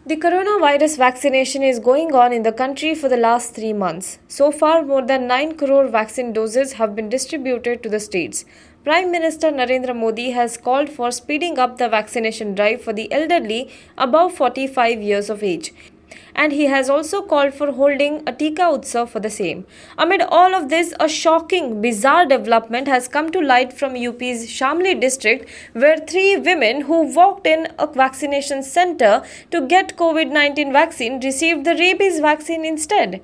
The coronavirus vaccination is going on in the country for the last 3 months. So far, more than 9 crore vaccine doses have been distributed to the states. Prime Minister Narendra Modi has called for speeding up the vaccination drive for the elderly above 45 years of age. And he has also called for holding a Tika Utsav for the same. Amid all of this, a shocking, bizarre development has come to light from UP's Shamli district, where 3 women who walked in a vaccination center to get COVID-19 vaccine received the rabies vaccine instead.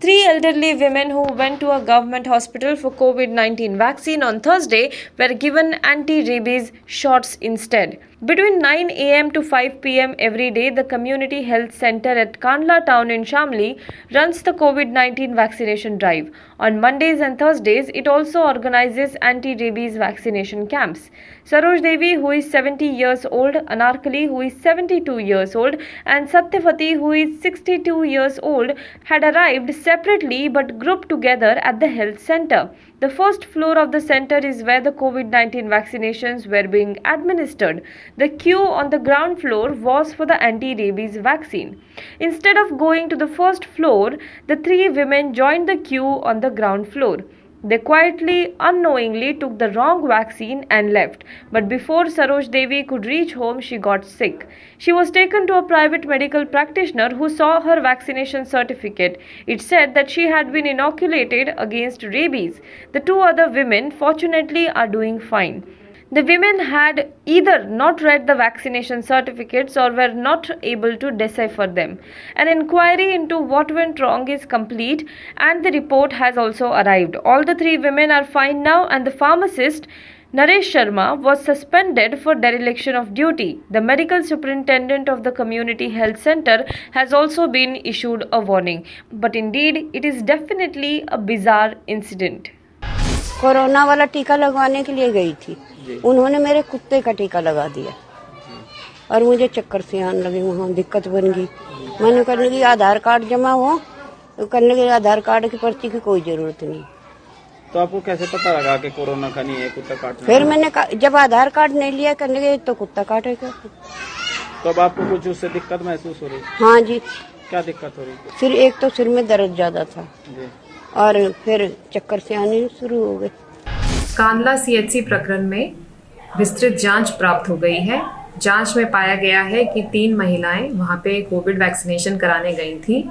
3 elderly women who went to a government hospital for COVID-19 vaccine on Thursday were given anti-rabies shots instead. Between 9 a.m. to 5 p.m. every day, the community health center at Kandla town in Shamli runs the COVID-19 vaccination drive. On Mondays and Thursdays, it also organizes anti-rabies vaccination camps. Saroj Devi, who is 70 years old, Anarkali, who is 72 years old, and Satyavati, who is 62 years old, had arrived separately but grouped together at the health center. The first floor of the center is where the COVID-19 vaccinations were being administered. The queue on the ground floor was for the anti-rabies vaccine. Instead of going to the first floor, the 3 women joined the queue on the ground floor. They quietly, unknowingly took the wrong vaccine and left. But before Saroj Devi could reach home, she got sick. She was taken to a private medical practitioner who saw her vaccination certificate. It said that she had been inoculated against rabies. The 2 other women, fortunately, are doing fine. The women had either not read the vaccination certificates or were not able to decipher them. An inquiry into what went wrong is complete and the report has also arrived. All the 3 women are fine now, and the pharmacist Naresh Sharma was suspended for dereliction of duty. The medical superintendent of the community health center has also been issued a warning. But indeed, it is definitely a bizarre incident. Corona वाला टीका लगवाने के लिए गई थी, उन्होंने मेरे कुत्ते का टीका लगा दिया और मुझे चक्कर से आने लगे। वहाँ दिक्कत बन गई। मैंने करने की आधार कार्ड जमा हो, तो करने के आधार कार्ड की पर्ची की कोई जरूरत नहीं। तो आपको कैसे पता लगा कि कोरोना का नहीं है, कुत्ता काटना? फिर मैंने जब आधार कार्ड नहीं लिया करने के, तो कुत्ता काटेगा। तो अब आपको कुछ उससे दिक्कत महसूस हो रही? हाँ जी। क्या दिक्कत हो रही? फिर एक तो सिर में दर्द ज्यादा था जी, और फिर चक्कर से आने शुरू हो गए। कांडला सीएचसी प्रकरण में विस्तृत जांच प्राप्त हो गई है। जांच में पाया गया है कि 3 महिलाएं वहां पे कोविड वैक्सीनेशन कराने गई थी,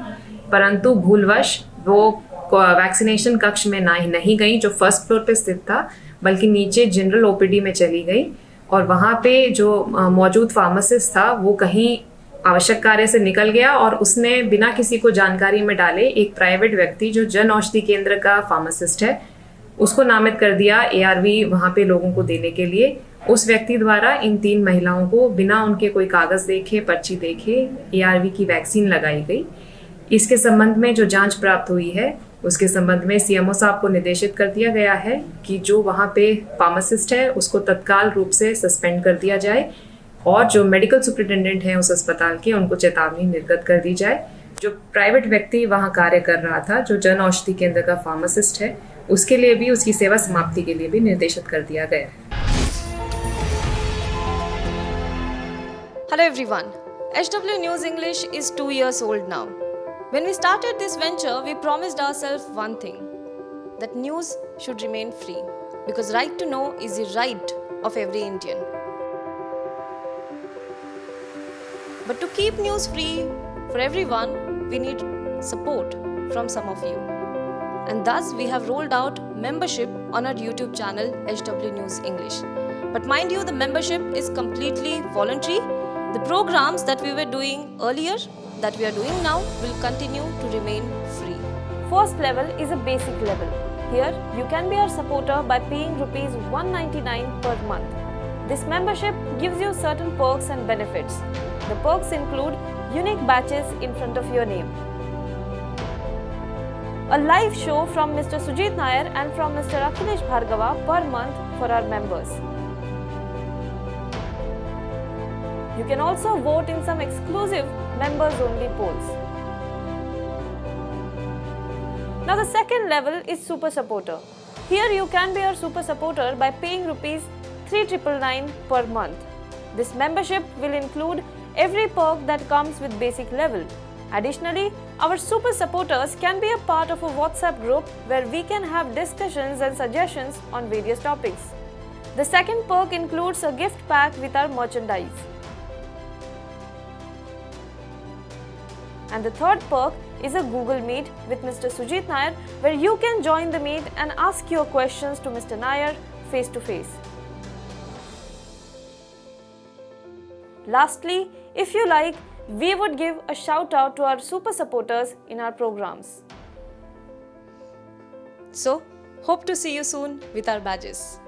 परंतु भूलवश वो वैक्सीनेशन कक्ष में नहीं गई जो फर्स्ट फ्लोर पे स्थित था, बल्कि नीचे जनरल ओपीडी में चली गई। और वहां पे जो मौजूद फार्मासिस्ट था वो कहीं आवश्यक कार्य से निकल गया और उसने बिना किसी को जानकारी में डाले एक प्राइवेट व्यक्ति जो जन औषधि केंद्र का फार्मासिस्ट है उसको नामित कर दिया एआरवी वहां पे लोगों को देने के लिए। उस व्यक्ति द्वारा इन 3 महिलाओं को बिना उनके कोई कागज देखे, पर्ची देखे एआरवी की वैक्सीन लगाई गई। इसके संबंध में जो जांच प्राप्त हुई है उसके संबंध में सीएमओ साहब को निर्देशित कर दिया गया है कि जो वहां पे फार्मासिस्ट है उसको तत्काल रूप से सस्पेंड कर दिया जाए और जो मेडिकल सुपरिटेंडेंट हैं उस अस्पताल के उनको चेतावनी निर्गत कर दी जाए। जो प्राइवेट व्यक्ति वहां कार्य कर रहा था, जो जन औषधि केंद्र का फार्मासिस्ट है, उसके लिए भी उसकी सेवा समाप्ति के लिए भी निर्देशित कर दिया गया है। Hello everyone. HW News English is 2 years old now. When we started this venture, we promised ourselves one thing, that news should remain free, because right to know is the right of every Indian. But to keep news free for everyone, we need support from some of you. And thus we have rolled out membership on our YouTube channel HW News English. But mind you, the membership is completely voluntary. The programs that we were doing earlier, that we are doing now, will continue to remain free. First level is a basic level. Here you can be our supporter by paying rupees 199 per month. This membership gives you certain perks and benefits. The perks include unique badges in front of your name, a live show from Mr. Sujit Nair and from Mr. Akhilesh Bhargava per month for our members. You can also vote in some exclusive members-only polls. Now the second level is Super Supporter. Here you can be our Super Supporter by paying rupees 3,999 per month. This membership will include every perk that comes with basic level. Additionally, our super supporters can be a part of a WhatsApp group where we can have discussions and suggestions on various topics. The second perk includes a gift pack with our merchandise. And the third perk is a Google Meet with Mr. Sujit Nair, where you can join the meet and ask your questions to Mr. Nair face to face. Lastly, if you like, we would give a shout out to our super supporters in our programs. So, hope to see you soon with our badges.